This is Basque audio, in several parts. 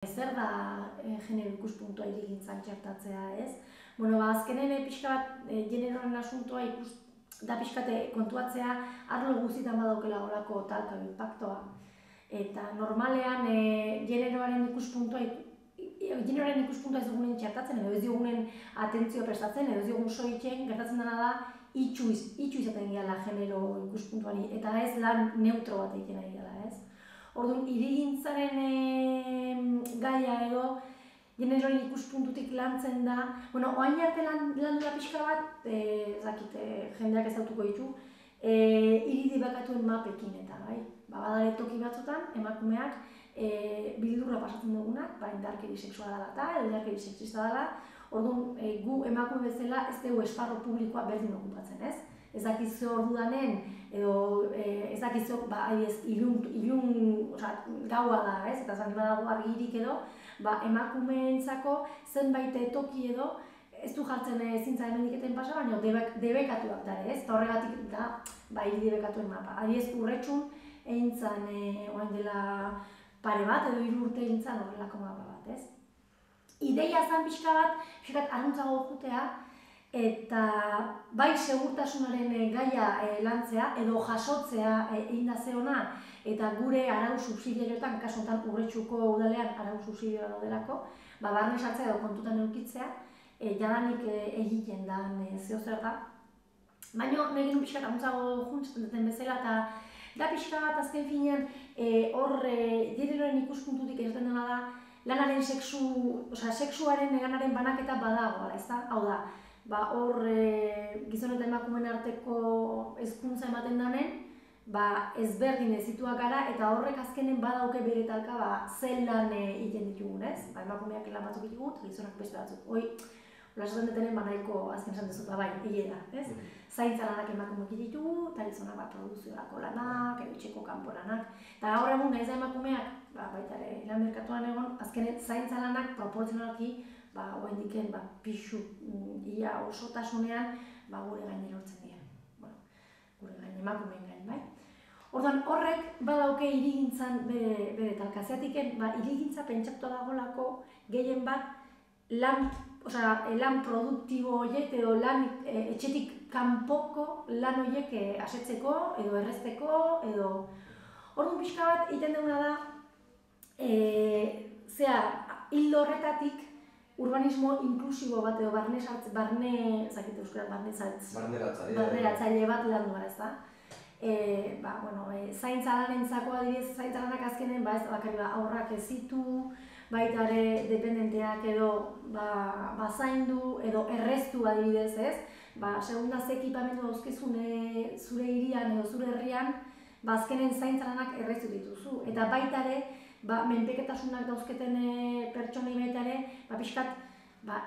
Zer da genero ikuspuntua hirigintzan txertatzea, ez? Azkenen pixka bat generoaren asuntoa da pixkate kontuatzea arlo guztietan badaukela horako talka impactoa. Eta normalean generoaren ikuspuntua ez dugunen txertatzen, edo ez diogunen atentzio prestatzen, edo ez diogun soitzen, gertatzen dena da itxu izaten gehala genero ikuspuntuari, eta ez lan neutro bat egiten ari gala, ez? Orduan, hirigintzaren gaia edo generoaren ikuspuntutik lantzen da, oain arte landu da pixka bat, jendeak ez dautuko ditu, hiri debekatuen mapekin eta, bai? Badare toki batzutan, emakumeak bildurra pasatzen dugunak, indarkeri sexuala dela eta, edo indarkeri sexista dela, orduan, gu emakume bezala ez dugu esparro publikoa berdin okupatzen, ez? Ez dakiz ze ordudanen, edo ez dakiz ze ilun gaua da, ez? Eta zan badago argirik edo, emakumeentzako zenbait toki edo, ez du jartzen zintza hemendiketen pasa, baina debekatuak dara, ez? Eta horregatik da hiri debekatuen mapa. Adibidez, Urretxun egin zan oain dela pare bat, edo 3 urte egin zan horrelako mapa bat, ez? Ideia zan pixka bat arruntzago jutea, eta bai segurtasunaren gaia lantzea edo jasotzea egin da zeona, eta gure arau subsidiarioetan, kasu honetan Urretxuko udalean arau subsidioa daudelako, barne sartzea edo kontutan edukitzea, jadanik egiten dan zehozer da. Baina nahi genuen pixka arruntzago juntzen duten bezala, eta da pixka bat azken finean hor generoaren ikuspuntutik esaten dena da, lanaren sexuaren lanaren banaketa badagoa, ez da? Hau da, hor gizon eta emakumeen arteko hezkuntza ematen danen, ezberdin ezituak gara, eta horrek azkenen badauke bere talka zen lan egiten ditugun, ez? Emakumeak lan batzuk ditugu, eta gizonak beste batzuk. Hoi, hola esaten detenen nahiko azken esan dezut, egia da, ez? Zaintza lanak emakumeak ditugu, eta gizonak produziorako lanak, edo etxeko kanpo lanak. Eta gaur egun nahiz da emakumeak, baita ere lan merkatuan egon, azkenen zaintza lanak proportzionalki oain diken pixu ia osotasunean gure gain erortzen dira. Gure gain emakumeen gain, bai? Orduan, horrek badauke hirigintzan bere talka. Zeatiken, hirigintza pentsatua dagolako gehien bat lan produktibo horiek edo lan etxetik kanpoko lan horiek asetzeko edo errezteko edo... Orduan pixka bat egiten duguna da hildo horretatik urbanismo inklusibo bat edo barneratzaile bat landu gara, ez da? Zaintza lanentzako adibidez, zaintza lanak azkenen ez bakarrik aurrak ezitu, baita ere dependenteak edo zaindu edo erreztu adibidez, ez? Segunda ze ekipamendu dauzkezun zure hirian edo zure herrian, azkenen zaintza lanak erreztu dituzu. Eta baita ere, menpeketasunak dauzketen pertsonei baita ere, pixkat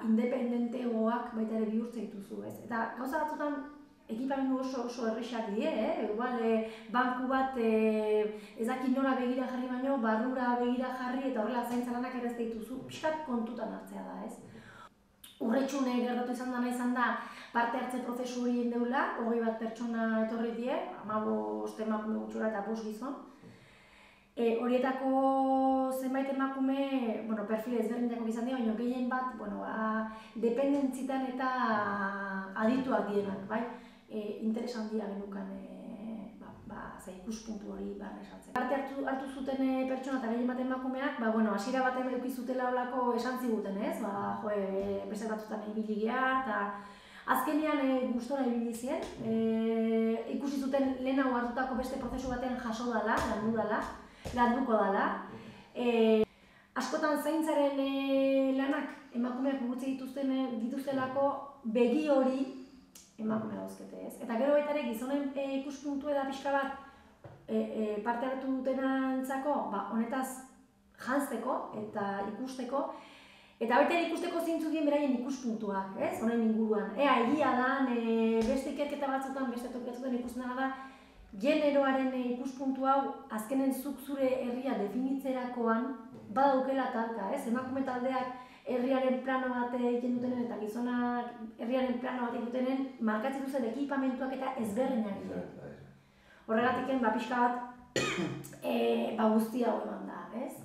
independentegoak baita ere bihurtzen dituzu, ez? Eta gauza batzutan ekipamendu oso errexak die, igual banku bat ez dakit nora begira jarri baino, barrura begira jarri eta horrela zaintza lanak errezte dituzu, pixkat kontutan hartzea da, ez? Urretxun gertatu izan da parte hartze prozesu hori egin deula, 21 pertsona etorri die, 15 emakume gutxora eta 5 gizon. Horietako zenbait emakume, perfil ezberdinetako izan dira, baina gehien bat, dependentzitan eta adituak dienak, bai? Interes handia genukan ikuspuntu hori esaltzen. Parte hartu zuten pertsona eta gehien bat emakumeak, hasiera batean eduki zutela olako esan ziguten, ez? Beste batzutan ibili geha, eta azkenean gustora ibili zien. Ikusi zuten lehenago hartutako beste prozesu batean jaso dela, landuko dela. Askotan zaintzaren lanak emakumeak gurutze dituztelako begi hori emakume dauzkete, ez? Eta gero baita ere gizonen ikuspuntu eda pixka bat parte hartu dutenantzako honetaz janzteko eta ikusteko, eta baita ere ikusteko zeintzuk dien beraien ikuspuntuak, ez? Honen inguruan. Egia dan, beste ikerketa batzutan, beste toki batzutan ikusten dena da, generoaren ikuspuntu hau azkenen zuk zure herria definitzerakoan badaukela talka, ez? Emakume taldeak herriaren plano bat egiten dutenen eta gizonak herriaren plano bat egiten dutenen markatzen duzen ekipamentuak eta ezberdinak dira. Horregatik pixka bat guztia hau eman da, ez?